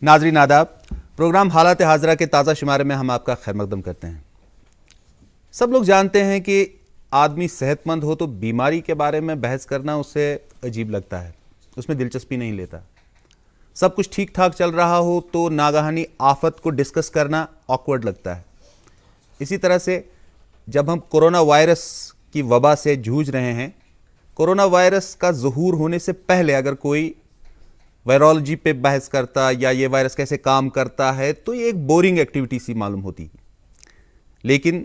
ناظرین آداب، پروگرام حالات حاضرہ کے تازہ شمارے میں ہم آپ کا خیر مقدم کرتے ہیں۔ سب لوگ جانتے ہیں کہ آدمی صحت مند ہو تو بیماری کے بارے میں بحث کرنا اسے عجیب لگتا ہے، اس میں دلچسپی نہیں لیتا۔ سب کچھ ٹھیک ٹھاک چل رہا ہو تو ناگہانی آفت کو ڈسکس کرنا آکورڈ لگتا ہے۔ اسی طرح سے جب ہم کورونا وائرس کی وبا سے جھوج رہے ہیں، کورونا وائرس کا ظہور ہونے سے پہلے اگر کوئی وائرولوجی پہ بحث کرتا یا یہ وائرس کیسے کام کرتا ہے تو یہ ایک بورنگ ایکٹیویٹی سی معلوم ہوتی، لیکن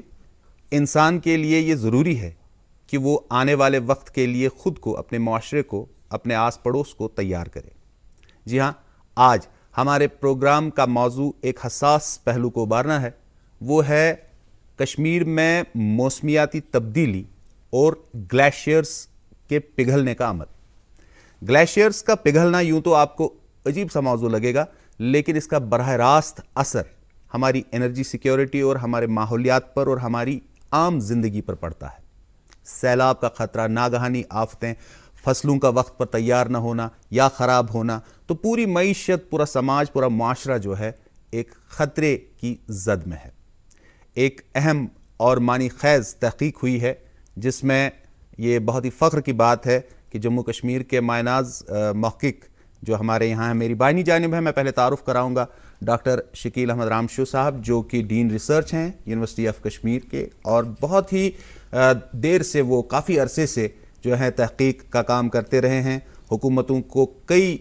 انسان کے لیے یہ ضروری ہے کہ وہ آنے والے وقت کے لیے خود کو، اپنے معاشرے کو، اپنے آس پڑوس کو تیار کرے۔ جی ہاں، آج ہمارے پروگرام کا موضوع ایک حساس پہلو کو ابارنا ہے، وہ ہے کشمیر میں موسمیاتی تبدیلی اور گلیشیئرز کے پگھلنے کا عمل۔ گلیشیئرز کا پگھلنا یوں تو آپ کو عجیب سا موضوع لگے گا، لیکن اس کا براہ راست اثر ہماری انرجی سیکیورٹی اور ہمارے ماحولیات پر اور ہماری عام زندگی پر پڑتا ہے۔ سیلاب کا خطرہ، ناگہانی آفتیں، فصلوں کا وقت پر تیار نہ ہونا یا خراب ہونا، تو پوری معیشت، پورا سماج، پورا معاشرہ جو ہے ایک خطرے کی زد میں ہے۔ ایک اہم اور معنی خیز تحقیق ہوئی ہے جس میں یہ بہت ہی فخر کی بات ہے کہ جموں کشمیر کے مائع ناز محقق جو ہمارے یہاں ہیں، میری بائنی جانب ہے، میں پہلے تعارف کراؤں گا، ڈاکٹر شکیل احمد رامشو صاحب جو کہ ڈین ریسرچ ہیں یونیورسٹی آف کشمیر کے، اور بہت ہی دیر سے، وہ کافی عرصے سے جو ہے تحقیق کا کام کرتے رہے ہیں۔ حکومتوں کو کئی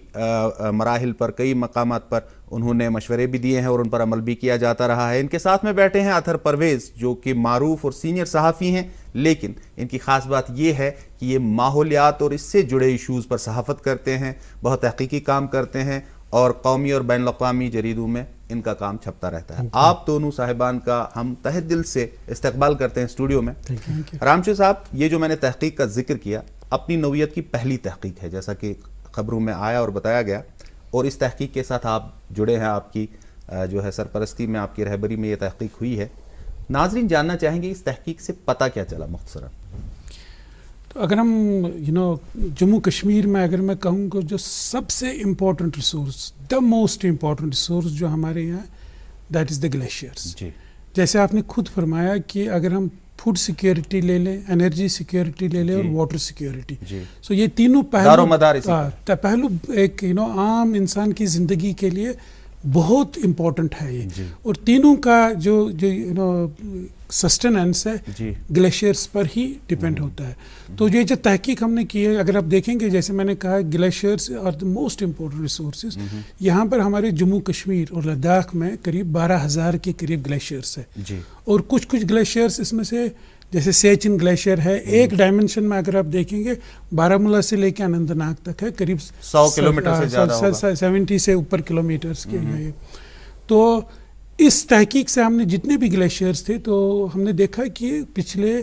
مراحل پر، کئی مقامات پر انہوں نے مشورے بھی دیے ہیں اور ان پر عمل بھی کیا جاتا رہا ہے۔ ان کے ساتھ میں بیٹھے ہیں اطہر پرویز جو کہ معروف اور سینئر صحافی ہیں، لیکن ان کی خاص بات یہ ہے کہ یہ ماحولیات اور اس سے جڑے ایشوز پر صحافت کرتے ہیں، بہت تحقیقی کام کرتے ہیں اور قومی اور بین الاقوامی جریدوں میں ان کا کام چھپتا رہتا ہے۔ آپ دونوں صاحبان کا ہم تہہ دل سے استقبال کرتے ہیں اسٹوڈیو میں۔ رامشو صاحب، یہ جو میں نے تحقیق کا ذکر کیا، اپنی نوعیت کی پہلی تحقیق ہے جیسا کہ خبروں میں آیا اور بتایا گیا، اور اس تحقیق کے ساتھ آپ جڑے ہیں، آپ کی جو ہے سرپرستی میں، آپ کی رہبری میں یہ تحقیق ہوئی ہے۔ ناظرین جاننا چاہیں گے اس تحقیق سے پتہ کیا چلا مختصراً؟ تو اگر ہم جموں کشمیر میں اگر میں کہوں کہ جو سب سے important resource, the most important resource جو ہمارے یہاں، دیٹ از دا گلیشیئرس۔ جیسے آپ نے خود فرمایا کہ اگر ہم فوڈ سیکیورٹی لے لیں، انرجی سیکیورٹی لے لیں اور واٹر سیکیورٹی، سو یہ تینوں پہلو ایک عام انسان کی زندگی کے لیے بہت امپورٹنٹ ہے یہ، اور تینوں کا جو سسٹیننس ہے گلیشیئرس پر ہی ڈیپینڈ ہوتا ہے۔ تو یہ جو تحقیق ہم نے کی ہے، اگر آپ دیکھیں گے، جیسے میں نے کہا، glaciers are the most important resources. یہاں پر ہمارے جموں کشمیر اور لداخ میں قریب 12,000 کے قریب گلیشیئرس ہے، اور کچھ گلیشیئرس اس میں سے جیسے سیچن گلیشیئر ہے، ایک ڈائمنشن میں اگر آپ دیکھیں گے بارہمولہ سے لے کے اننت ناگ تک ہے، قریب 100 کلومیٹر سے زیادہ ہوگا، 70 سے اوپر کلومیٹرز کے ہیں۔ تو اس تحقیق سے ہم نے جتنے بھی گلیشیئرز تھے تو ہم نے دیکھا کہ پچھلے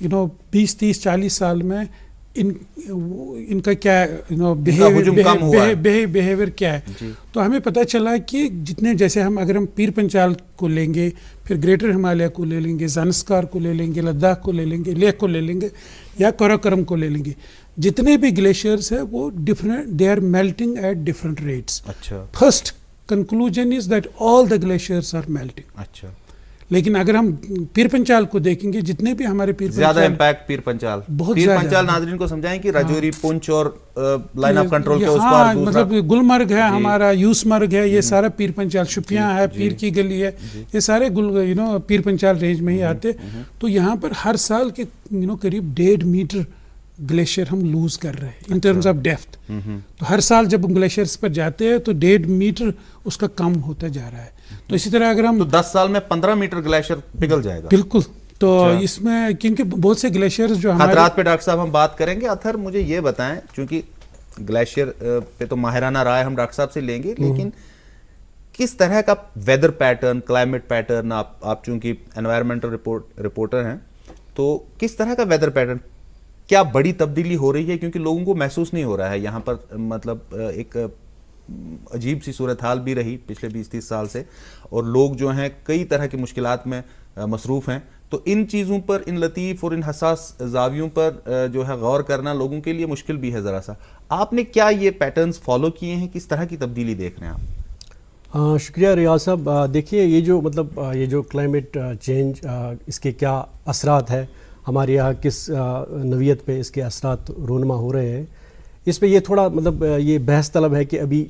20 30 40 سال میں ان کا کیا بیہیویئر کیا ہے۔ تو ہمیں پتہ چلا کہ جتنے، جیسے اگر ہم پیر پنچال کو لیں گے، پھر گریٹر ہمالیہ کو لے لیں گے، زانسکار کو لے لیں گے، لداخ کو لے لیں گے، لیہ کو لے لیں گے، یا کراکرم کو لے لیں گے، جتنے بھی گلیشیئرز ہیں وہ different, they are melting at different rates. First conclusion is that all the glaciers are melting۔ اچھا، لیکن اگر ہم پیر پنچال کو دیکھیں گے، جتنے بھی ہمارے زیادہ امپیکٹ پیر پنچال، پیر پنچال ناظرین کو سمجھائیں کہ راجوری، پونچھ اور لائن آف کنٹرول کے اس پار، مطلب گلمرگ ہے ہمارا، یوس مرگ ہے، یہ سارا پیر پنچال، شپیاں ہے، پیر کی گلی ہے، یہ سارے پیر پنچال رینج میں ہی آتے۔ تو یہاں پر ہر سال کے قریب 1.5 میٹر گلیشیئر ہم لوز کر رہے ہیں ان ٹرمز آف ڈیپتھ۔ تو ہر سال جب ہم گلیشیئرس پر جاتے ہیں تو 1.5 میٹر اس کا کم ہوتا جا رہا ہے۔ تو اسی طرح اگر ہم 10 سال میں 15 میٹر گلیشیئر پگھل جائے گا۔ بالکل۔ تو اس میں کیونکہ بہت سے گلیشیئرز جو ہمارے خطرات پہ ڈاکٹر صاحب ہم بات کریں گے۔ اطہر مجھے یہ بتائیں، چونکہ گلیشیئر پہ تو ماہرانہ رائے ہم ڈاکٹر صاحب سے لیں گے، لیکن کس طرح کا ویدر پیٹرن، کلائمیٹ پیٹرن، آپ چونکہ انوائرمنٹل رپورٹر ہیں، تو کس طرح کا ویدر پیٹرن، کیا بڑی تبدیلی ہو رہی ہے؟ کیونکہ لوگوں کو محسوس نہیں ہو رہا ہے یہاں پر، مطلب ایک عجیب سی صورتحال بھی رہی پچھلے 20-30 سال سے، اور لوگ جو ہیں کئی طرح کی مشکلات میں مصروف ہیں۔ تو ان چیزوں پر، ان لطیف اور ان حساس زاویوں پر جو ہے غور کرنا لوگوں کے لیے مشکل بھی ہے ذرا سا۔ آپ نے کیا یہ پیٹرنز فالو کیے ہیں؟ کس طرح کی تبدیلی دیکھ رہے ہیں آپ؟ شکریہ ریاض صاحب. دیکھیے یہ جو مطلب یہ جو کلائمیٹ چینج اس کے کیا اثرات ہے ہمارے یہاں کس نوعیت پہ اس کے اثرات رونما ہو رہے ہیں, اس پہ یہ تھوڑا مطلب یہ بحث طلب ہے کہ ابھی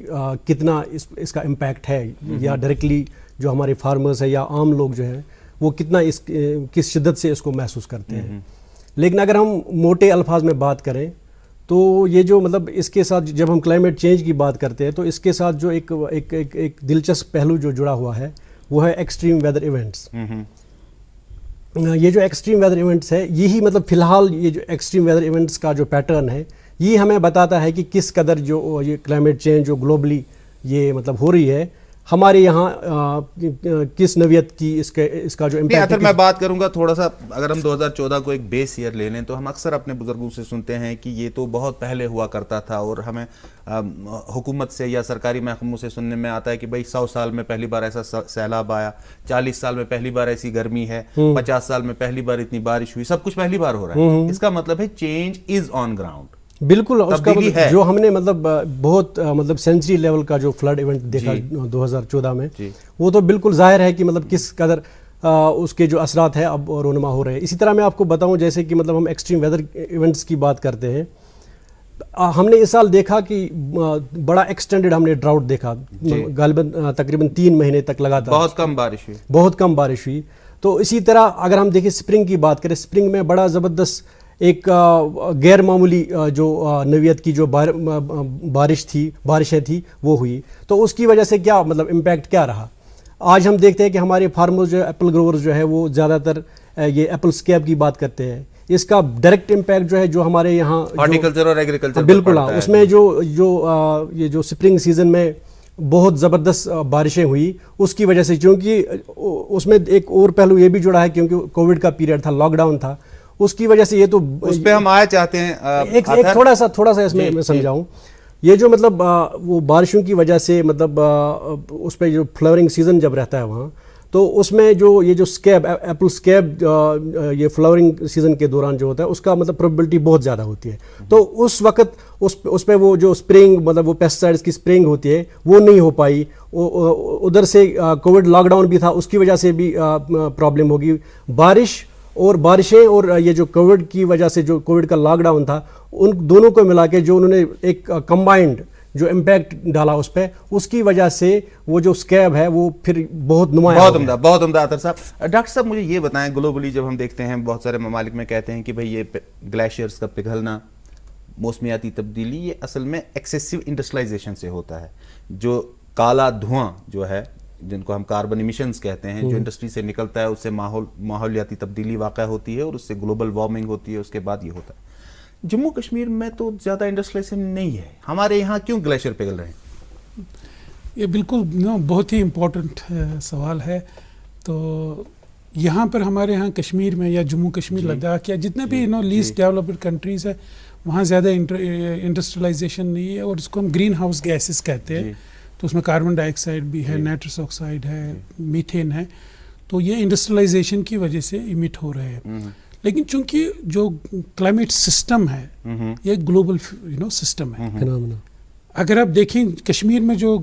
کتنا اس کا امپیکٹ ہے, یا ڈائریکٹلی جو ہمارے فارمرز ہیں یا عام لوگ جو ہیں وہ کتنا کس شدت سے اس کو محسوس کرتے ہیں. لیکن اگر ہم موٹے الفاظ میں بات کریں تو یہ جو مطلب اس کے ساتھ جب ہم کلائمیٹ چینج کی بات کرتے ہیں تو اس کے ساتھ جو ایک دلچسپ پہلو جو جڑا ہوا ہے وہ ہے ایکسٹریم ویدر ایونٹس. یہ جو ایکسٹریم ویدر ایونٹس ہے یہی مطلب فی الحال یہ جو ایکسٹریم ویدر ایونٹس کا جو پیٹرن ہے یہ ہمیں بتاتا ہے کہ کس قدر جو یہ کلائمیٹ چینج جو گلوبلی یہ مطلب ہو رہی ہے ہمارے یہاں کس نوعیت کی اس کا جو امپیکٹ. اگر میں بات کروں گا تھوڑا سا, اگر ہم 2014 کو ایک بیس ایئر لے لیں تو ہم اکثر اپنے بزرگوں سے سنتے ہیں کہ یہ تو بہت پہلے ہوا کرتا تھا, اور ہمیں حکومت سے یا سرکاری محکموں سے سننے میں آتا ہے کہ بھائی 100 سال میں پہلی بار ایسا سیلاب آیا, 40 سال میں پہلی بار ایسی گرمی ہے, 50 سال میں پہلی بار اتنی بارش ہوئی, سب کچھ پہلی بار ہو رہا ہے. اس کا مطلب ہے چینج از آن گراؤنڈ. بالکل, اس کا جو ہم نے مطلب بہت مطلب سینچری لیول کا جو فلڈ ایونٹ دیکھا 2014 میں, وہ تو بالکل ظاہر ہے کہ مطلب کس قدر اس کے جو اثرات ہیں اب رونما ہو رہے ہیں. اسی طرح میں آپ کو بتاؤں جیسے کہ مطلب ہم ایکسٹریم ویدر ایونٹس کی بات کرتے ہیں, ہم نے اس سال دیکھا کہ بڑا ایکسٹینڈڈ ہم نے ڈراؤٹ دیکھا, غالباً تقریباً 3 مہینے تک لگاتار بہت کم بارش ہوئی. تو اسی طرح اگر ہم دیکھیں اسپرنگ کی بات کریں, اسپرنگ میں بڑا زبردست ایک غیر معمولی جو نوعیت کی جو بارشیں تھی وہ ہوئی. تو اس کی وجہ سے کیا مطلب امپیکٹ کیا رہا. آج ہم دیکھتے ہیں کہ ہمارے فارمرز جو ایپل گروورز جو ہے وہ زیادہ تر یہ ایپل اسکیب کی بات کرتے ہیں. اس کا ڈائریکٹ امپیکٹ جو ہے جو ہمارے یہاں ہارٹیکلچر اور ایگریکلچر بالکل, اس میں یہ جو اسپرنگ سیزن میں بہت زبردست بارشیں ہوئی اس کی وجہ سے, کیونکہ اس میں ایک اور پہلو یہ بھی جڑا ہے کیونکہ کووڈ کا پیریڈ تھا, لاک ڈاؤن تھا, اس کی وجہ سے یہ تو اس پہ ہم آیا چاہتے ہیں ایک تھوڑا سا اس میں سمجھاؤں. یہ جو مطلب وہ بارشوں کی وجہ سے مطلب اس پہ جو فلاورنگ سیزن جب رہتا ہے وہاں تو اس میں جو یہ جو سکیب ایپل سکیب یہ فلاورنگ سیزن کے دوران جو ہوتا ہے اس کا مطلب پروبیبلٹی بہت زیادہ ہوتی ہے. تو اس وقت اس پہ وہ جو اسپرینگ مطلب وہ پیسٹیسائڈز کی اسپرینگ ہوتی ہے وہ نہیں ہو پائی. ادھر سے کووڈ لاک ڈاؤن بھی تھا, اس کی وجہ سے بھی پرابلم ہوگی. بارشیں اور یہ جو کووڈ کی وجہ سے جو کووڈ کا لاک ڈاؤن تھا ان دونوں کو ملا کے جو انہوں نے ایک کمبائنڈ جو امپیکٹ ڈالا اس پہ, اس کی وجہ سے وہ جو سکیب ہے وہ پھر بہت نمایاں. بہت عمدہ عطر صاحب. ڈاکٹر صاحب مجھے یہ بتائیں, گلوبلی جب ہم دیکھتے ہیں بہت سارے ممالک میں کہتے ہیں کہ بھئی یہ گلیشیئرز کا پگھلنا, موسمیاتی تبدیلی, یہ اصل میں ایکسیسو انڈسٹریلائزیشن سے ہوتا ہے. جو کالا دھواں جو ہے جن کو ہم کاربن ایمیشنز کہتے ہیں جو انڈسٹری سے نکلتا ہے, اس سے ماحولیاتی تبدیلی واقع ہوتی ہے اور اس سے گلوبل وارمنگ ہوتی ہے, اس کے بعد یہ ہوتا ہے. جموں کشمیر میں تو زیادہ انڈسٹریلائزیشن نہیں ہے, ہمارے یہاں کیوں گلیشیئر پگھل رہے ہیں؟ یہ بالکل بہت ہی امپورٹنٹ سوال ہے. تو یہاں پر ہمارے یہاں کشمیر میں یا جموں کشمیر لداخ یا جتنے بھی لیسٹ ڈیولپڈ کنٹریز ہیں وہاں زیادہ انڈسٹریلائزیشن نہیں ہے, اور اس کو ہم گرین ہاؤس گیسز کہتے ہیں. تو اس میں کاربن ڈائی آکسائڈ بھی ہے, نائٹرس آکسائڈ ہے, میتھین ہے. تو یہ انڈسٹریلائزیشن کی وجہ سے ایمٹ ہو رہے ہیں. لیکن چونکہ جو کلائمیٹ سسٹم ہے یہ گلوبل سسٹم ہے. اگر آپ دیکھیں کشمیر میں جو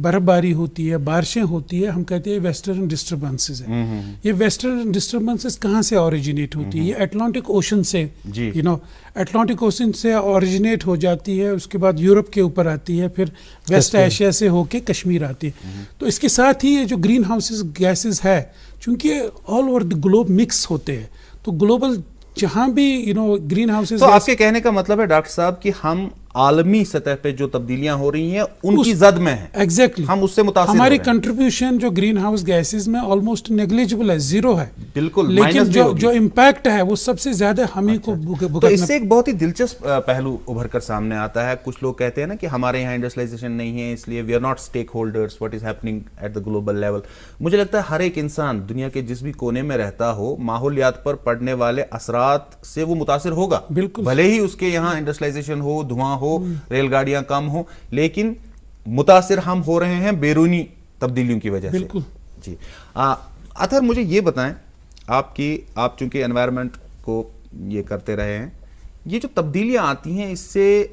برف باری ہوتی ہے, بارشیں ہوتی ہے, ہم کہتے ہیں ویسٹرن ڈسٹربنسز ہیں. یہ ویسٹرن ڈسٹربنسز کہاں سے اوریجنیٹ ہوتی ہے؟ یہ اٹلانٹک اوشن سے اٹلانٹک اوشن سے اوریجنیٹ ہو جاتی ہے, اس کے بعد یورپ کے اوپر آتی ہے, پھر ویسٹ ایشیا سے ہو کے کشمیر آتی ہے. تو اس کے ساتھ ہی یہ جو گرین ہاؤسز گیسز ہے چونکہ all over the globe mix ہوتے ہیں, تو گلوبل جہاں بھی گرین ہاؤسز. تو آپ کے کہنے کا مطلب ہے ڈاکٹر صاحب کہ ہم عالمی سطح پہ جو تبدیلیاں ہو رہی ہیں ان کی زد میں ہیں. ایگزیکٹلی, ہم اس سے متاثر ہماری کنٹریبیوشن جو گرین ہاؤس گیسز میں آلموسٹ نیگلیجبل ہے, زیرو ہے. بالکل, لیکن جو امپیکٹ ہے وہ سب سے زیادہ ہم ہی کو بھگتنا. تو اس سے ایک بہت ہی دلچسپ پہلو ابھر کر سامنے آتا ہے. کچھ لوگ کہتے ہیں نا کہ ہمارے یہاں انڈسٹریلائزیشن نہیں ہے, اس لیے we are not stakeholders what is happening at the global level. مجھے لگتا ہے ہر ایک انسان دنیا کے جس بھی کونے میں رہتا ہو ماحولیات پر پڑنے والے اثرات سے وہ متاثر ہوگا. بالکل, بھلے ہی اس کے یہاں انڈسٹریلائزیشن ہو, دھواں ہو, ریل گاڑیاں کم ہو, لیکن متاثر ہم ہو رہے ہیں بیرونی تبدیلیوں کی وجہ سے. بالکل جی. اطہر مجھے یہ بتائیں, آپ چونکہ انوائرمنٹ کو یہ کرتے رہے ہیں, یہ جو تبدیلیاں آتی ہیں اس سے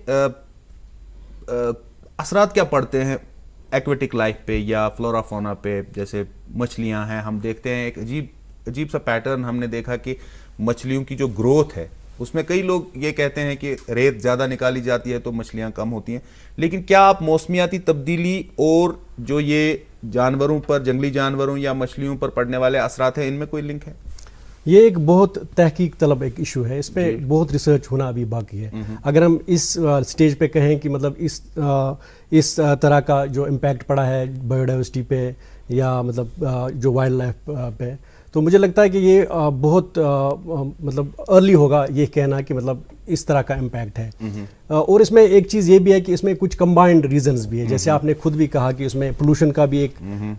اثرات کیا پڑتے ہیں ایکویٹک لائف پہ یا فلورا فونا پہ، جیسے مچھلیاں ہیں، ہم دیکھتے ہیں ایک عجیب سا پیٹرن ہم نے دیکھا کہ مچھلیوں کی جو گروتھ ہے اس میں کئی لوگ یہ کہتے ہیں کہ ریت زیادہ نکالی جاتی ہے تو مچھلیاں کم ہوتی ہیں، لیکن کیا آپ موسمیاتی تبدیلی اور جو یہ جانوروں پر، جنگلی جانوروں یا مچھلیوں پر پڑنے والے اثرات ہیں، ان میں کوئی لنک ہے؟ یہ ایک بہت تحقیق طلب ایک ایشو ہے، اس پہ بہت ریسرچ ہونا ابھی باقی ہے. اگر ہم اس سٹیج پہ کہیں کہ مطلب اس طرح کا جو امپیکٹ پڑا ہے بایو ڈائیورسٹی پہ یا مطلب جو وائلڈ لائف پہ، تو مجھے لگتا ہے کہ یہ بہت مطلب ارلی ہوگا یہ کہنا کہ مطلب اس طرح کا امپیکٹ ہے. اور اس میں ایک چیز یہ بھی ہے کہ اس میں کچھ کمبائنڈ ریزنز بھی ہے، جیسے آپ نے خود بھی کہا کہ اس میں پولوشن کا بھی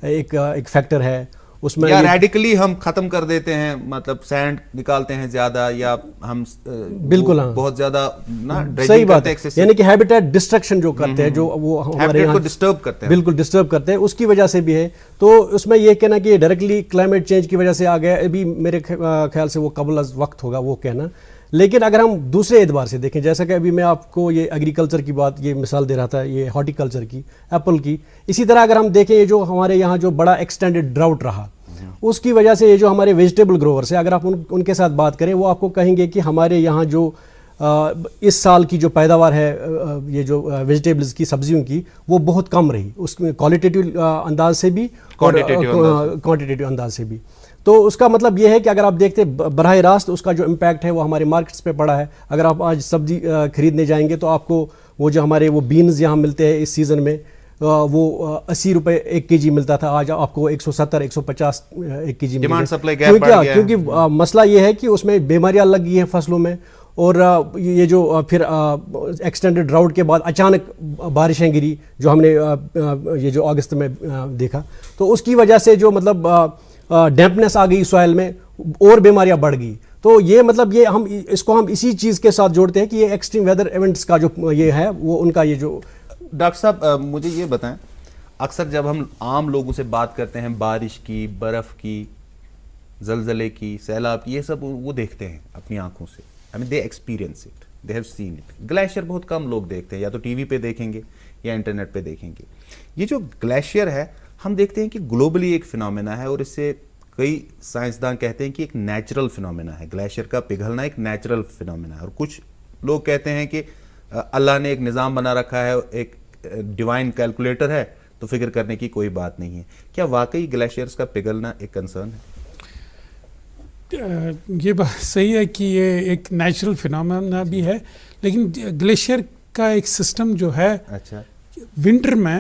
ایک فیکٹر ہے. اس میں یا ریڈیکلی ہم ختم کر دیتے ہیں، مطلب سینڈ نکالتے ہیں زیادہ، یا ہم بالکل بہت زیادہ صحیح بات ہے، یعنی کہ ہیبیٹیٹ ڈسٹرکشن جو کرتے ہیں، جو وہ ہمارے یہاں ڈسٹرب کرتے ہیں، بالکل ڈسٹرب کرتے ہیں، اس کی وجہ سے بھی ہے. تو اس میں یہ کہنا کہ یہ ڈائریکٹلی کلائمیٹ چینج کی وجہ سے آ گیا، ابھی میرے خیال سے وہ قبل از وقت ہوگا وہ کہنا. لیکن اگر ہم دوسرے اعتبار سے دیکھیں، جیسا کہ ابھی میں آپ کو یہ ایگریکلچر کی بات، یہ مثال دے رہا تھا، یہ ہارٹیکلچر کی، ایپل کی، اسی طرح اگر ہم دیکھیں یہ جو ہمارے یہاں جو بڑا ایکسٹینڈڈ ڈراؤٹ رہا، اس کی وجہ سے یہ جو ہمارے ویجیٹیبل گروورس ہیں، اگر آپ ان کے ساتھ بات کریں، وہ آپ کو کہیں گے کہ ہمارے یہاں جو اس سال کی جو پیداوار ہے یہ جو ویجیٹیبلز کی، سبزیوں کی، وہ بہت کم رہی، اس میں کوالٹیٹیو انداز سے بھی اور کوانٹیٹیو انداز سے بھی. تو اس کا مطلب یہ ہے کہ اگر آپ دیکھتے براہ راست اس کا جو امپیکٹ ہے وہ ہمارے مارکیٹس پہ پڑا ہے. اگر آپ آج سبزی خریدنے جائیں گے تو آپ کو وہ جو ہمارے وہ بینز یہاں ملتے ہیں اس سیزن میں، وہ 80 روپے 1 kg ملتا تھا، آج آپ کو 170 150 1 kg ملتا ہے. کیونکہ مسئلہ یہ ہے کہ اس میں بیماریاں لگ گئی ہیں فصلوں میں، اور یہ جو پھر ایکسٹینڈڈ ڈراؤٹ کے بعد اچانک بارشیں گری جو ہم نے یہ جو اگست میں دیکھا، تو اس کی وجہ سے جو مطلب ڈیمپنس آ گئی سوائل میں اور بیماریاں بڑھ گئی. تو یہ مطلب یہ ہم اس کو ہم اسی چیز کے ساتھ جوڑتے ہیں کہ یہ ایکسٹریم ویدر ایونٹس کا جو یہ ہے وہ ان کا یہ جو. ڈاکٹر صاحب مجھے یہ بتائیں، اکثر جب ہم عام لوگوں سے بات کرتے ہیں بارش کی، برف کی، زلزلے کی، سیلاب کی، یہ سب وہ دیکھتے ہیں اپنی آنکھوں سے. I mean they experience it, they have seen it. Glacier بہت کم لوگ دیکھتے ہیں، یا تو ٹی وی پہ دیکھیں گے یا انٹرنیٹ پہ دیکھیں گے. یہ جو گلیشیئر ہے ہم دیکھتے ہیں کہ گلوبلی ایک فنومینا ہے، اور اس سے کئی سائنسدان کہتے ہیں کہ ایک نیچرل فنومینا ہے. گلیشیئر کا پگھلنا ایک نیچرل فنومینا ہے، اور کچھ لوگ کہتے ہیں کہ اللہ نے ایک نظام بنا رکھا ہے، ایک ڈیوائن کیلکولیٹر ہے، تو فکر کرنے کی کوئی بات نہیں ہے. کیا واقعی گلیشیئرز کا پگھلنا ایک کنسرن ہے؟ یہ بات صحیح ہے کہ یہ ایک نیچرل فنومینا بھی ہے، لیکن گلیشیئر کا ایک سسٹم جو ہے اچھا ونٹر میں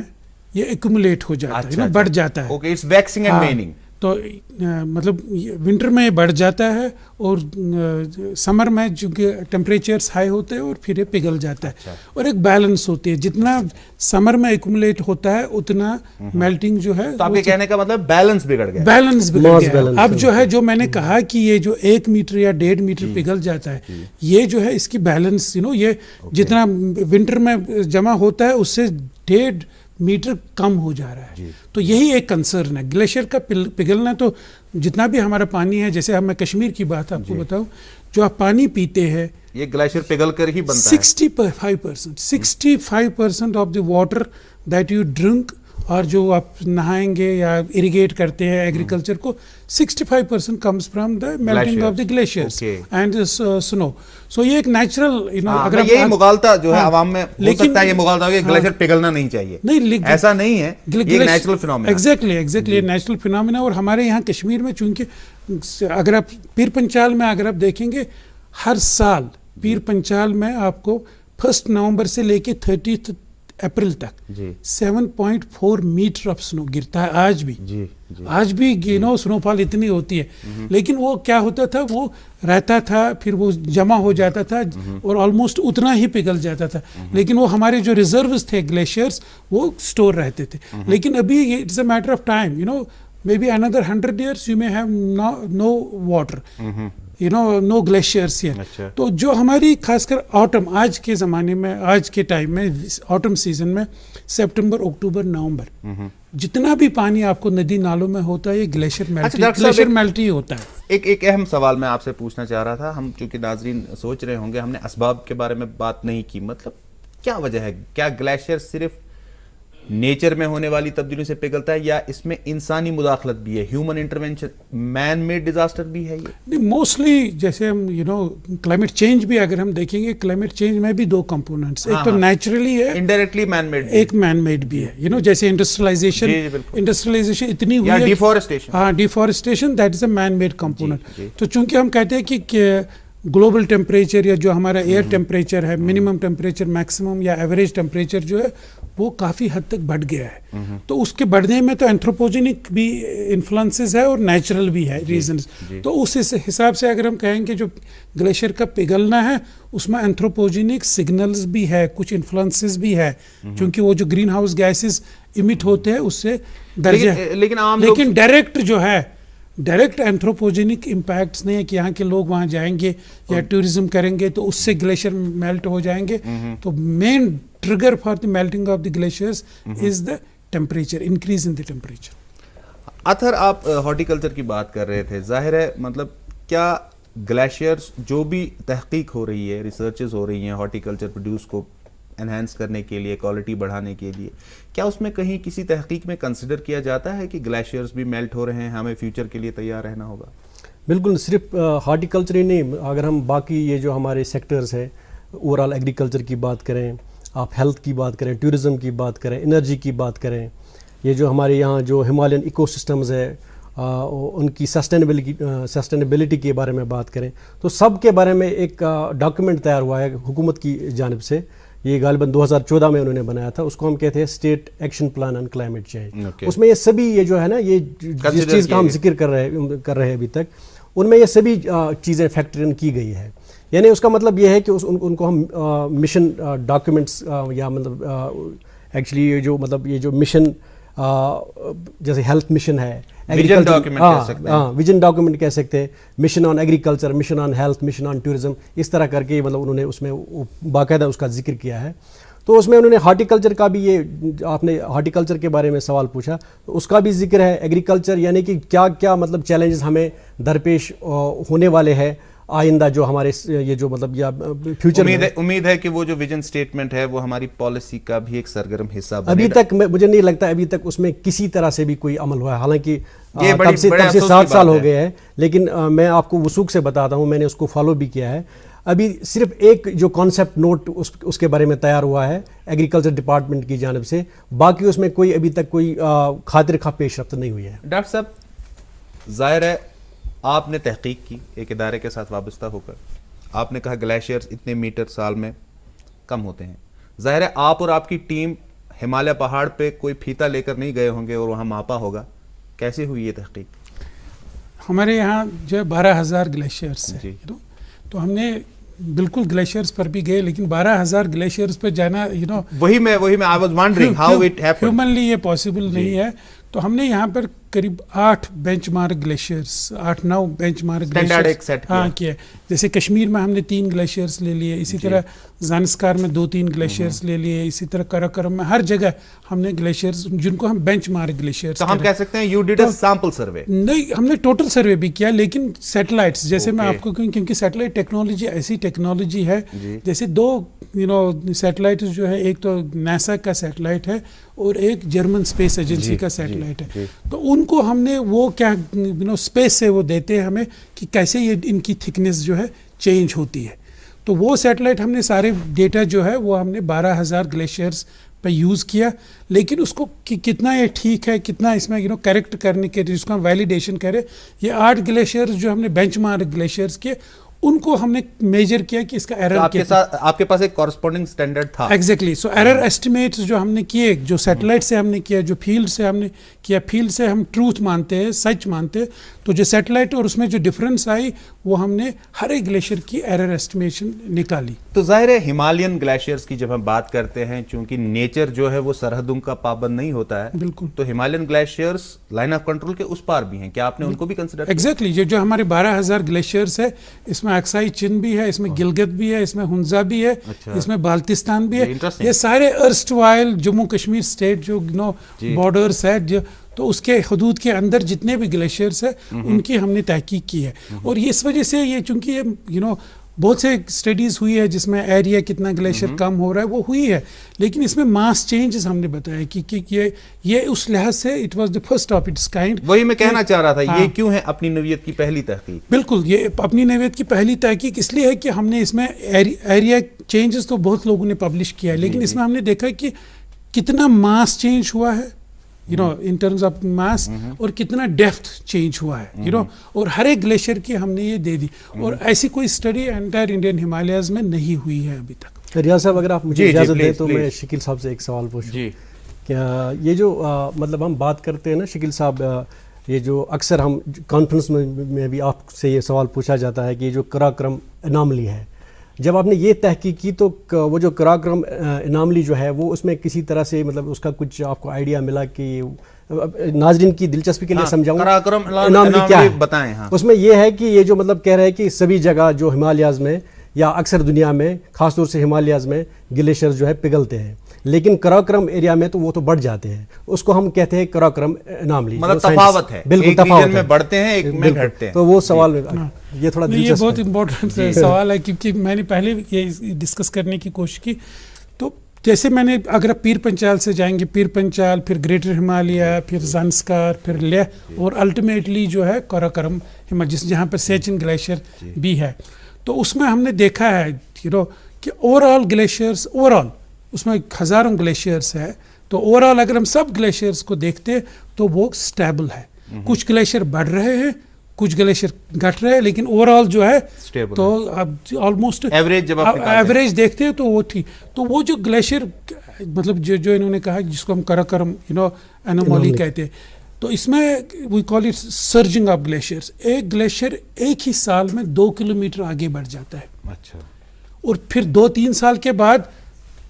یہ ایکومولیٹ ہو جاتا ہے، بڑھ جاتا ہے. Okay, it's waxing and waning. تو مطلب ونٹر میں بڑھ جاتا ہے، اور سمر میں چونکہ ٹیمپریچرز ہائی ہوتے ہیں اور پھر یہ پگھل جاتا ہے. اور ایک بیلنس ہوتی ہے، جتنا سمر میں ایکومولیٹ ہوتا ہے اتنا میلٹنگ جو ہے. تو آپ کے کہنے کا مطلب بیلنس بگڑ گیا، بیلنس بگڑ گیا. اب جو ہے جو میں نے کہا کہ یہ جو 1 میٹر یا 1.5 میٹر پگھل جاتا ہے، یہ جو ہے اس کی بیلنس یہ جتنا ونٹر میں جمع ہوتا ہے اس سے 1.5 میٹر کم ہو جا رہا ہے. تو یہی ایک کنسرن ہے گلیشیئر کا پگھلنا. تو جتنا بھی ہمارا پانی ہے، جیسے میں کشمیر کی بات آپ کو بتاؤں، جو آپ پانی پیتے ہیں یہ گلیشیئر پگھل کر ہی بنتا ہے. 65% of the water that you drink, اور جو آپ نہائیں گے یا اریگیٹ کرتے ہیں ایگریکلچر کو، 65% comes from the melting of the glaciers and سنو. سو یہ ایک نیچرل اگر یہی مغالطہ جو ہے عوام میں ہو سکتا ہے، یہ مغالطہ کہ گلیشیئر پگھلنا نہیں چاہیے. نہیں، ایسا نہیں ہے، یہ natural phenomena. Exactly natural phenomena. اور ہمارے یہاں کشمیر میں چونکہ اگر آپ پیر پنچال میں اگر آپ دیکھیں گے، ہر سال پیر پنچال میں آپ کو 1 نومبر سے لے کے 30 اپریل تک 7.4 میٹر آف سنو گرتا ہے. آج بھی سنو فال اتنی ہوتی ہے، لیکن وہ کیا ہوتا تھا، وہ رہتا تھا، پھر وہ جمع ہو جاتا تھا اور آلموسٹ اتنا ہی پگھل جاتا تھا. لیکن وہ ہمارے جو ریزروز تھے گلیشیئرز، وہ سٹور رہتے تھے. لیکن ابھی it's a matter of time, maybe another 100 years you may have no water, no glaciers here. تو جو ہماری خاص کر آٹم، آج کے زمانے میں، آج کے ٹائم میں، آٹم سیزن میں سپٹمبر، اکتوبر، نومبر، جتنا بھی پانی آپ کو ندی نالوں میں ہوتا ہے، یہ گلیشیئر میلٹ ہی ہوتا ہے. ایک اہم سوال میں آپ سے پوچھنا چاہ رہا تھا. ہم چونکہ ناظرین سوچ رہے ہوں گے، ہم نے اسباب کے بارے میں بات نہیں کی، مطلب کیا وجہ ہے؟ کیا گلیشیئر صرف نیچر میں ہونے والی تبدیلیوں سے پگھلتا ہے یا اس میں انسانی مداخلت بھی ہے, human intervention, man made disaster بھی ہے یہ؟ موسٹلی جیسے ہم کلائمیٹ چینج بھی اگر ہم دیکھیں گے, کلائمیٹ چینج میں بھی دو کمپوننٹس, ایک تو نیچرلی ہے, انڈائریکٹلی مین میڈ, ایک مین میڈ بھی ہے. جیسے انڈسٹریلائزیشن اتنی ہوئی ہے, ڈیفارسٹیشن, ہاں deforestation that is a man made component. تو چونکہ ہم کہتے ہیں کہ گلوبل ٹیمپریچر یا جو ہمارا ایئر ٹیمپریچر ہے, منیمم ٹیمپریچر, میکسیمم یا ایوریج ٹیمپریچر جو ہے وہ کافی حد تک بڑھ گیا ہے. تو اس کے بڑھنے میں تو اینتھروپوجینک بھی انفلوئنسز ہے اور نیچرل بھی ہے ریزنز. تو اس حساب سے اگر ہم کہیں کہ جو گلیشیئر کا پگھلنا ہے اس میں اینتھروپوجینک سگنلز بھی ہے, کچھ انفلوئنسز بھی ہے, کیونکہ وہ جو گرین ہاؤس گیسز امیٹ ہوتے ہیں اس سے درجہ, لیکن ڈائریکٹ جو ہے ڈائریکٹ اینتھروپوجینک امپیکٹس نہیں ہے کہ یہاں کے لوگ وہاں جائیں گے یا ٹورزم کریں گے تو اس سے گلیشیئر میلٹ ہو جائیں گے. تو main trigger for the melting of the glaciers is the temperature, increase in the temperature. Athar, آپ ہارٹیکلچر کی بات کر رہے تھے, ظاہر ہے مطلب کیا گلیشیئرز جو بھی تحقیق ہو رہی ہے, ریسرچز ہو رہی ہیں ہارٹیکلچر پروڈیوس کو انہینس کرنے کے لیے, کوالٹی بڑھانے کے لیے, کیا اس میں کہیں کسی تحقیق میں کنسیڈر کیا جاتا ہے کہ گلیشیئرز بھی میلٹ ہو رہے ہیں, ہمیں فیوچر کے لیے تیار رہنا ہوگا؟ بالکل, صرف ہارٹیکلچر ہی نہیں, اگر ہم باقی یہ جو ہمارے سیکٹرز ہیں, اوور آل ایگریکلچر کی بات کریں, آپ ہیلتھ کی بات کریں, ٹورزم کی بات کریں, انرجی کی بات کریں, یہ جو ہمارے یہاں جو ہمالین ایکو سسٹمز ہے ان کی سسٹینیبلٹی کے بارے میں بات کریں, تو سب کے بارے میں ایک ڈاکیومنٹ تیار ہوا ہے حکومت کی جانب سے. یہ غالباً 2014 میں انہوں نے بنایا تھا, اس کو ہم کہتے ہیں state action plan on climate change. اس میں یہ سبھی یہ جو ہے نا, یہ جس چیز کا ہم ذکر کر رہے ہیں ابھی تک, ان میں یہ سبھی چیزیں فیکٹر ان کی گئی ہے. یعنی اس کا مطلب یہ ہے کہ ان کو ہم مشن ڈاکیومنٹس یا مطلب ایکچولی یہ جو مشن جیسے ہیلتھ مشن ہے, ویژن ڈاکیومنٹ کہہ سکتے ہیں, mission on agriculture, mission on health, mission on tourism, اس طرح کر کے مطلب انہوں نے اس میں باقاعدہ اس کا ذکر کیا ہے. تو اس میں انہوں نے ہارٹیکلچر کا بھی, یہ آپ نے ہارٹیکلچر کے بارے میں سوال پوچھا, تو اس کا بھی ذکر ہے. ایگریکلچر یعنی کہ کیا کیا مطلب چیلنجز ہمیں درپیش ہونے والے ہیں آئندہ, جو ہمارے یہ جو مطلب یا فیوچر میں. امید ہے کہ وہ جو ویژن سٹیٹمنٹ ہے وہ ہماری پالیسی کا بھی ایک سرگرم حصہ بنے. ابھی تک مجھے نہیں لگتا ابھی تک اس میں کسی طرح سے بھی کوئی عمل ہوا ہے, حالانکہ تب سے 7 سال ہو گئے ہیں, لیکن میں آپ کو وثوق سے بتاتا ہوں, میں نے اس کو فالو بھی کیا ہے. ابھی صرف ایک جو کانسیپٹ نوٹ اس کے بارے میں تیار ہوا ہے ایگریکلچر ڈپارٹمنٹ کی جانب سے, باقی اس میں کوئی ابھی تک کوئی خاطر خواہ پیش رفت نہیں ہوئی ہے. ڈاکٹر صاحب, ظاہر ہے آپ نے تحقیق کی ایک ادارے کے ساتھ وابستہ ہو کر, آپ نے کہا گلیشیئرز اتنے میٹر سال میں کم ہوتے ہیں. ظاہر ہے آپ اور آپ کی ٹیم ہمالیہ پہاڑ پہ کوئی پھیتا لے کر نہیں گئے ہوں گے اور وہاں ماپا ہوگا, کیسے ہوئی یہ تحقیق؟ ہمارے یہاں جو 12,000 گلیشیئرس ہیں, تو ہم نے بالکل گلیشیئرز پر بھی گئے, لیکن 12,000 گلیشیئرز پہ جانا وہی میں I was wondering how it happened. Humanly یہ پاسبل نہیں ہے. تو ہم نے یہاں پر قریب 8 bench mark glaciers 8-9 bench mark glaciers ہاں کیا. جیسے کشمیر میں ہم نے 3 گلیشیئرس لے لیے, اسی طرح زانسکار میں 2-3 گلیشیئرس لے لیے, اسی طرح کراکرم میں, ہر جگہ ہم نے گلیشیئرس جن کو ہم بینچ مارک گلیشیئرس. تو ہم کہہ سکتے ہیں you did a sample survey. نہیں, ہم نے ٹوٹل سروے بھی کیا, لیکن سیٹلائٹس جیسے میں آپ کو کہوں, کیونکہ سیٹلائٹ ٹیکنالوجی ایسی ٹیکنالوجی ہے, جیسے 2 سیٹلائٹس جو ہے, ایک تو ناسا کا سیٹلائٹ ہے اور ایک جرمن اسپیس ایجنسی کا سیٹلائٹ ہے. تو ان کو ہم نے وہ کیا اسپیس سے وہ دیتے ہیں ہمیں کہ کیسے یہ ان کی تھکنیس جو ہے چینج ہوتی ہے. تو وہ سیٹلائٹ ہم نے سارے ڈیٹا جو ہے وہ ہم نے 12,000 گلیشیئرز پہ یوز کیا, لیکن اس کو کتنا یہ ٹھیک ہے, کتنا اس میں کریکٹ کرنے کے جس کو ہم ویلیڈیشن کرے, یہ 8 گلیشیئرز جو ہم نے بینچ مارک گلیشیئرز کے, ان کو ہم نے میجر کیا کہ اس کا ایرر آپ کے پاس ایک کورسپونڈنگ سٹینڈرڈ تھا. ایگزیکٹلی. سو ایرر ایسٹیمیٹس جو ہم نے کیے, جو سیٹلائٹ سے ہم نے کیا, جو فیلڈ سے ہم نے کیا, فیلڈ سے ہم ٹروتھ مانتے ہیں, سچ مانتے ہیں, تو جو سیٹلائٹ اور اس میں جو ڈفرینس آئی وہ ہم نے ہر ایک گلیشیئر کی ایرر ایسٹیمیشن نکالی. تو ظاہر ہے ہمالین گلیشیئرز کی جب ہم بات کرتے ہیں, چونکہ نیچر جو ہے وہ سرحدوں کا پابند نہیں ہوتا ہے, بالکل, تو Himalayan glaciers line of control کے اس پار بھی ہیں, کیا آپ نے ان کو بھی کنسیڈر کیا؟ ایگزیکٹلی. جو ہمارے 12,000 گلیشیئرز ہے, اس میں اکسائی چن بھی ہے, اس میں گلگت بھی ہے, اس میں ہنزا بھی ہے, اس میں بالتستان بھی ہے, یہ سارے arrest while Jammu Kashmir state جو بارڈرز ہے, تو اس کے حدود کے اندر جتنے بھی گلیشیئرز ہیں ان کی ہم نے تحقیق کی ہے. اور اس وجہ سے یہ چونکہ یہ بہت سے اسٹڈیز ہوئی ہے جس میں ایریا کتنا گلیشیئر کم ہو رہا ہے وہ ہوئی ہے, لیکن اس میں ماس چینجز ہم نے بتایا کہ یہ اس لحاظ سے it was the first of its kind. وہی میں کہنا چاہ رہا تھا, یہ کیوں ہے اپنی نوعیت کی پہلی تحقیق؟ بالکل, یہ اپنی نوعیت کی پہلی تحقیق اس لیے ہے کہ ہم نے اس میں ایریا چینجز تو بہت لوگوں نے پبلش کیا ہے, لیکن اس میں ہم نے دیکھا کہ کتنا ماس چینج ہوا ہے ان ٹرمز آف ماس, اور کتنا ڈیپتھ چینج ہوا ہے اور ہر ایک گلیشیئر کی ہم نے یہ دے دی, اور ایسی کوئی اسٹڈی انٹائر انڈین ہمالیاز میں نہیں ہوئی ہے ابھی تک. ریاض صاحب اگر آپ مجھے اجازت دیں تو میں شکیل صاحب سے ایک سوال پوچھوں. کیا یہ جو مطلب ہم بات کرتے ہیں نا شکیل صاحب, یہ جو اکثر ہم کانفرنس میں بھی آپ سے یہ سوال پوچھا جاتا ہے کہ یہ جو قراقرم اناملی ہے, جب آپ نے یہ تحقیق کی تو وہ جو قراقرم اناملی جو ہے وہ اس میں کسی طرح سے مطلب اس کا کچھ آپ کو آئیڈیا ملا کہ ناظرین کی دلچسپی کے لیے سمجھاؤں قراقرم اناملی کیا ہے بتائیں. اس میں یہ ہے کہ یہ جو مطلب کہہ رہے ہیں کہ سبھی جگہ جو ہمالیاز میں یا اکثر دنیا میں خاص طور سے ہمالیاز میں گلیشیئر جو ہے پگھلتے ہیں, لیکن قراقرم ایریا میں تو وہ تو بڑھ جاتے ہیں, اس کو ہم کہتے ہیں قراقرم اناملی. مطلب تفاوت ہے, بالکل تفاوت میں بڑھتے ہیں ایک میں گھٹتے ہیں. تو وہ سوال یہ تھوڑا یہ بہت امپورٹنٹ سوال ہے, کیونکہ میں نے پہلے یہ ڈسکس کرنے کی کوشش کی. تو جیسے میں نے, اگر آپ پیر پنچال سے جائیں گے, پیر پنچال, پھر گریٹر ہمالیہ, پھر زانسکار, پھر لیہ, اور الٹیمیٹلی جو ہے قراقرم جہاں پر سیچن گلیشیئر بھی ہے, تو اس میں ہم نے دیکھا ہے کہ overall glaciers, overall اس میں ہزاروں گلیشیئرس ہے, تو اوور آل اگر ہم سب گلیشیئرس کو دیکھتے تو وہ سٹیبل ہے. کچھ گلیشیئر بڑھ رہے ہیں, کچھ گلیشیئر گھٹ رہے ہیں, لیکن اوور آل جو ہے تو اب آلموسٹ ایوریج دیکھتے ہیں تو وہ ٹھیک. تو وہ جو گلیشیئر مطلب جو انہوں نے کہا جس کو ہم قراقرم انومالی کہتے ہیں, تو اس میں وی کال اٹ سرجنگ آف گلیشیئرس. ایک گلیشیئر ایک ہی سال میں 2 کلومیٹر آگے بڑھ جاتا ہے, اچھا, اور پھر 2-3 سال کے بعد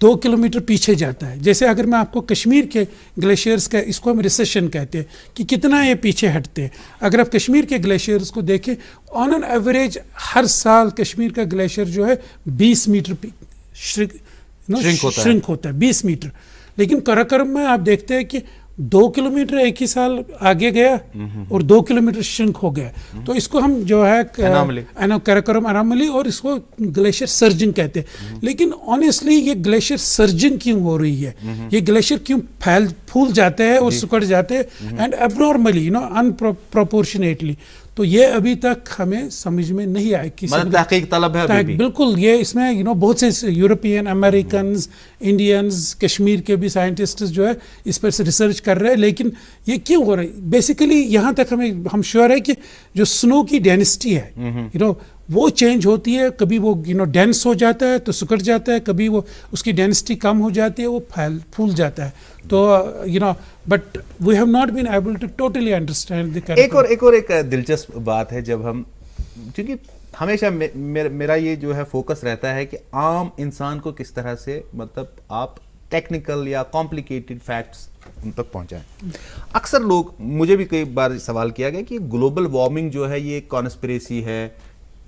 2 کلومیٹر پیچھے جاتا ہے. جیسے اگر میں آپ کو کشمیر کے گلیشیئرس کا, اس کو ہم ریسیشن کہتے ہیں کہ کتنا یہ پیچھے ہٹتے ہیں. اگر آپ کشمیر کے گلیشیئرس کو دیکھیں, آن این ایوریج ہر سال کشمیر کا گلیشیئر جو ہے 20 میٹر شرنک ہوتا ہے, 20 میٹر. لیکن قراقرم میں آپ دیکھتے ہیں کہ 2 کلومیٹر ایک ہی سال آگے گیا اور 2 کلومیٹر شرنک ہو گیا. تو اس کو ہم جو ہے قراقرم اناملی, اور اس کو گلیشیئر سرجنگ کہتے ہیں. لیکن آنیسٹلی یہ گلیشیئر سرجنگ کیوں ہو رہی ہے, یہ گلیشیئر کیوں پھول جاتے ہیں اور سکڑ جاتے ہیں اینڈ اب نارملی ان پروپورشنیٹلی, تو یہ ابھی تک ہمیں سمجھ میں نہیں آئے. تحقیق طلب ہے بالکل. یہ اس میں بہت سے یورپین, امریکنز, انڈینز, کشمیر کے بھی سائنٹسٹس جو ہے اس پر ریسرچ کر رہے ہیں, لیکن یہ کیوں ہو رہا ہے بیسیکلی یہاں تک ہم شیور ہے کہ جو سنو کی ڈینسٹی ہے وہ چینج ہوتی ہے. کبھی وہ ڈینس ہو جاتا ہے تو سکڑ جاتا ہے, کبھی وہ اس کی ڈینسٹی کم ہو جاتی ہے, وہ پھول جاتا ہے. تو but we have not been able to totally understand. ایک دلچسپ بات ہے, جب ہم, کیونکہ ہمیشہ میرا یہ جو ہے فوکس رہتا ہے کہ عام انسان کو کس طرح سے مطلب آپ ٹیکنیکل یا کمپلیکیٹڈ فیکٹس ان تک پہنچائیں. اکثر لوگ, مجھے بھی کئی بار سوال کیا گیا کہ گلوبل وارمنگ جو ہے یہ ایک کانسپریسی ہے,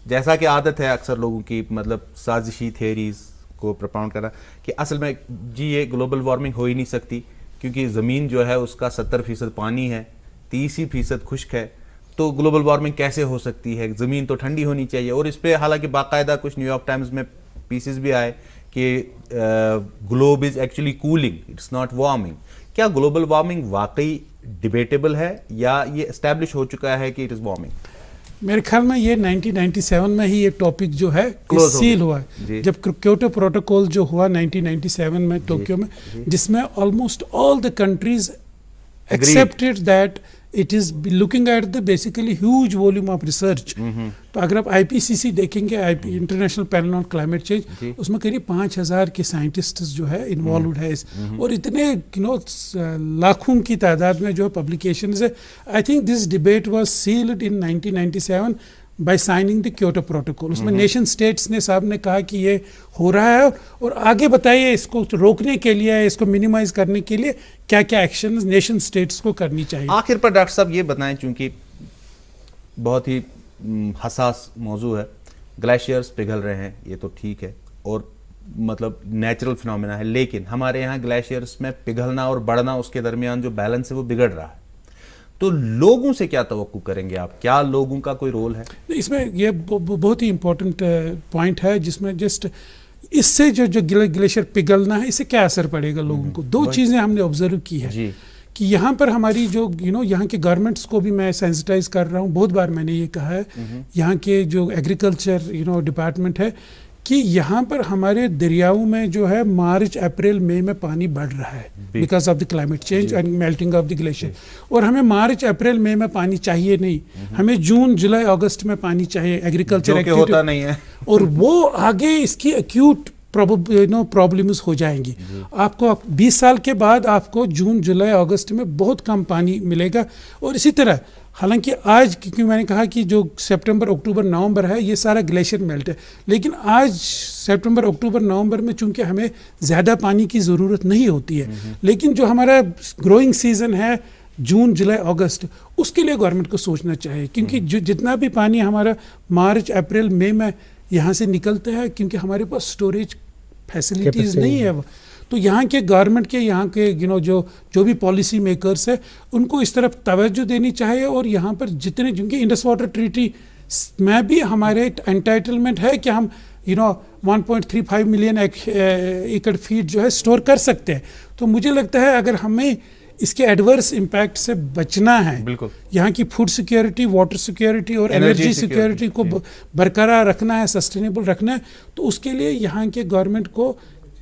جیسا کہ عادت ہے اکثر لوگوں کی, مطلب سازشی تھیریز کو پرپاؤنڈ کرنا کہ اصل میں جی یہ گلوبل وارمنگ ہو ہی نہیں سکتی کیونکہ زمین جو ہے اس کا 70% پانی ہے, 30% خشک ہے, تو گلوبل وارمنگ کیسے ہو سکتی ہے, زمین تو ٹھنڈی ہونی چاہیے. اور اس پہ حالانکہ باقاعدہ کچھ نیو یارک ٹائمز میں پیسز بھی آئے کہ globe is actually cooling, it's not warming. کیا گلوبل وارمنگ واقعی ڈیبیٹیبل ہے یا یہ اسٹیبلش ہو چکا ہے کہ اٹ از وارمنگ؟ میرے خیال میں یہ 1997 میں ہی یہ ٹاپک جو ہے سیل ہوا ہے, جب کیوٹو پروٹوکول جو ہوا 1997 میں ٹوکیو میں, جس میں almost all the countries accepted that it is looking at the basically huge volume of research. تو اگر آپ IPCC دیکھیں گے, international panel on climate change, اس میں قریب 5000 کے سائنٹسٹ جو ہے انوالوڈ ہے, اور اتنے لاکھوں کی تعداد میں جو ہے پبلیکیشنز ہے. I think this debate was sealed in 1997 by signing the Kyoto Protocol. اس میں نیشن اسٹیٹس نے صاحب نے کہا کہ یہ ہو رہا ہے, اور آگے بتائیے اس کو روکنے کے لیے, اس کو منیمائز کرنے کے لیے کیا کیا ایکشنز نیشن اسٹیٹس کو کرنی چاہیے. آخر پر ڈاکٹر صاحب یہ بتائیں, چونکہ بہت ہی حساس موضوع ہے, گلیشیئرز پگھل رہے ہیں یہ تو ٹھیک ہے اور مطلب نیچرل فنومینا ہے, لیکن ہمارے یہاں گلیشیئرز میں پگھلنا اور بڑھنا اس کے درمیان جو بیلنس ہے وہ بگڑ رہا ہے. تو لوگوں سے کیا توقع کریں گے آپ؟ کیا لوگوں کا کوئی رول ہے اس میں؟ یہ بہت ہی امپورٹنٹ پوائنٹ ہے جس میں جسٹ اس سے جو گلیشیئر پگھلنا ہے اس سے کیا اثر پڑے گا لوگوں کو. دو چیزیں ہم نے آبزرو کی ہے جی کہ یہاں پر ہماری جو یہاں کے گورنمنٹس کو بھی میں سینسٹائز کر رہا ہوں. بہت بار میں نے یہ کہا ہے یہاں کے جو ایگریکلچر ڈپارٹمنٹ ہے کہ یہاں پر ہمارے دریاؤں میں جو ہے مارچ اپریل مئی میں پانی بڑھ رہا ہے because of the climate change and melting of the glacier. اور ہمیں مارچ اپریل مئی میں پانی چاہیے نہیں, ہمیں جون جولائی اگست میں پانی چاہیے ایگریکلچر ایکٹیویٹی ہوتا نہیں ہے. اور وہ آگے اس کی ایکیوٹ پرابلمز ہو جائیں گی. آپ کو 20 سال کے بعد آپ کو جون جولائی اگست میں بہت کم پانی ملے گا. اور اسی طرح حالانکہ آج کیونکہ میں نے کہا کہ جو سپٹمبر اکتوبر نومبر ہے یہ سارا گلیشیئر میلٹ ہے, لیکن آج سپٹمبر اکتوبر نومبر میں چونکہ ہمیں زیادہ پانی کی ضرورت نہیں ہوتی ہے, لیکن جو ہمارا گروئنگ سیزن ہے جون جولائی اگست اس کے لیے گورنمنٹ کو سوچنا چاہیے, کیونکہ جتنا بھی پانی ہمارا مارچ اپریل مئی میں یہاں سے نکلتا ہے کیونکہ ہمارے پاس سٹوریج فیسلٹیز نہیں ہے. تو یہاں کے گورنمنٹ کے یہاں کے جو بھی پالیسی میکرز ہیں ان کو اس طرف توجہ دینی چاہیے. اور یہاں پر جتنے کیونکہ انڈس واٹر ٹریٹی میں بھی ہمارے انٹائٹلمنٹ ہے کہ ہم 1.35 ملین ایکڑ فیٹ جو ہے اسٹور کر سکتے ہیں. تو مجھے لگتا ہے اگر ہمیں اس کے ایڈورس امپیکٹ سے بچنا ہے, یہاں کی فوڈ سیکیورٹی, واٹر سیکیورٹی اور انرجی سیکیورٹی کو برقرار رکھنا ہے, سسٹینیبل رکھنا ہے, تو اس کے لیے یہاں کے گورنمنٹ کو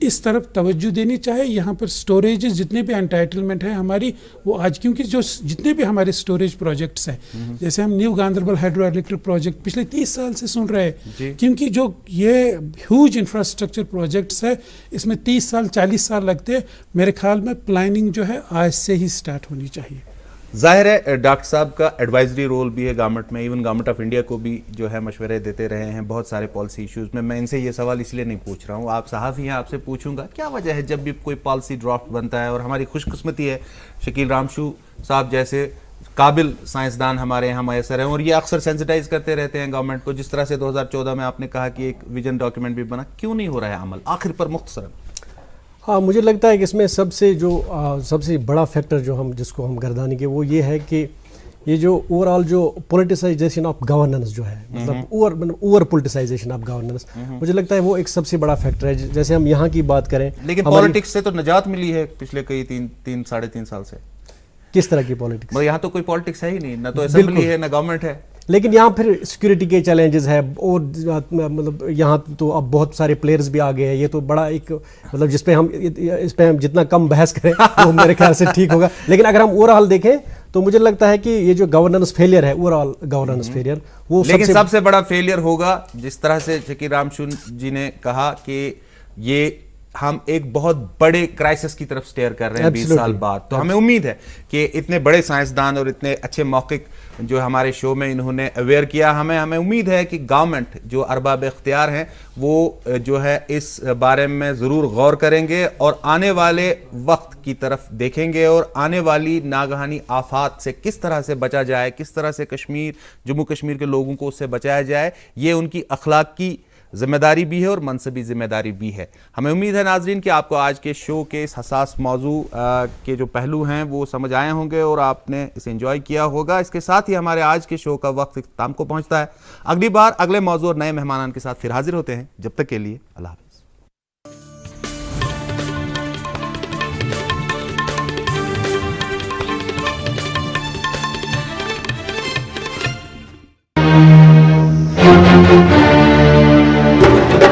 اس طرف توجہ دینی چاہے. یہاں پر سٹوریجز جتنے بھی انٹائٹلمنٹ ہے ہماری وہ آج کیونکہ جو جتنے بھی ہمارے سٹوریج پروجیکٹس ہیں جیسے ہم new Ganderbal hydro electric project پچھلے 30 سال سے سن رہے ہیں, کیونکہ جو یہ ہیوج انفراسٹرکچر پروجیکٹس ہے اس میں 30 سال 40 سال لگتے ہیں. میرے خیال میں پلاننگ جو ہے آج سے ہی سٹارٹ ہونی چاہیے. ظاہر ہے ڈاکٹر صاحب کا ایڈوائزری رول بھی ہے گورنمنٹ میں, ایون گورنمنٹ آف انڈیا کو بھی جو ہے مشورے دیتے رہے ہیں بہت سارے پالیسی ایشوز میں. میں ان سے یہ سوال اس لیے نہیں پوچھ رہا ہوں, آپ صحافی ہیں, آپ سے پوچھوں گا کیا وجہ ہے جب بھی کوئی پالیسی ڈرافٹ بنتا ہے, اور ہماری خوش قسمتی ہے شکیل رامشو صاحب جیسے قابل سائنسدان ہمارے یہاں میسر ہیں, اور یہ اکثر سینسٹائز کرتے رہتے ہیں گورنمنٹ کو. جس طرح سے 2014 میں آپ نے کہا کہ ایک ویژن ڈاکیومنٹ بھی بنا, کیوں نہیں ہو رہا ہے عمل آخر پر مختصراً؟ ہاں مجھے لگتا ہے کہ اس میں سب سے بڑا فیکٹر جو جس کو ہم گردانیں گے وہ یہ ہے کہ یہ جو اوور آل جو پولیٹیسائزیشن آف گورننس جو ہے, مطلب اوور پولیٹیسائزیشن آف گورننس, مجھے لگتا ہے وہ ایک سب سے بڑا فیکٹر ہے. جیسے ہم یہاں کی بات کریں, لیکن پالیٹکس سے تو نجات ملی ہے پچھلے کئی 3-3.5 سال سے. کس طرح کی پالیٹکس؟ یہاں تو کوئی پالیٹکس ہے ہی نہیں, نہ تو اسمبلی ہے نہ گورنمنٹ ہے. لیکن یہاں پھر سیکیورٹی کے چیلنجز ہے, اور مطلب یہاں تو اب بہت سارے پلیئرز بھی آ گئے ہیں. یہ تو بڑا ایک مطلب اس پہ ہم جتنا کم بحث کریں وہ میرے خیال سے ٹھیک ہوگا. لیکن اگر ہم اوور آل دیکھیں تو مجھے لگتا ہے کہ یہ جو گورننس فیلئر ہے, اوور آل گورننس فیلئر, وہ لیکن سب سے بڑا فیلئر ہوگا جس طرح سے شکیل رامشو جی نے کہا کہ یہ ہم ایک بہت بڑے کرائسس کی طرف سٹیئر کر رہے ہیں 20 سال بعد. تو ہمیں امید ہے کہ اتنے بڑے سائنسدان اور اتنے اچھے موقع جو ہمارے شو میں انہوں نے اویئر کیا, ہمیں امید ہے کہ گورنمنٹ جو ارباب اختیار ہیں وہ جو ہے اس بارے میں ضرور غور کریں گے اور آنے والے وقت کی طرف دیکھیں گے, اور آنے والی ناگہانی آفات سے کس طرح سے بچا جائے, کس طرح سے جموں کشمیر کے لوگوں کو اس سے بچایا جائے. یہ ان کی اخلاقی ذمہ داری بھی ہے اور منصبی ذمہ داری بھی ہے. ہمیں امید ہے ناظرین کہ آپ کو آج کے شو کے اس حساس موضوع کے جو پہلو ہیں وہ سمجھ آئے ہوں گے اور آپ نے اسے انجوائے کیا ہوگا. اس کے ساتھ ہی ہمارے آج کے شو کا وقت اختتام کو پہنچتا ہے. اگلی بار اگلے موضوع اور نئے مہمانان کے ساتھ پھر حاضر ہوتے ہیں. جب تک کے لیے اللہ حافظ.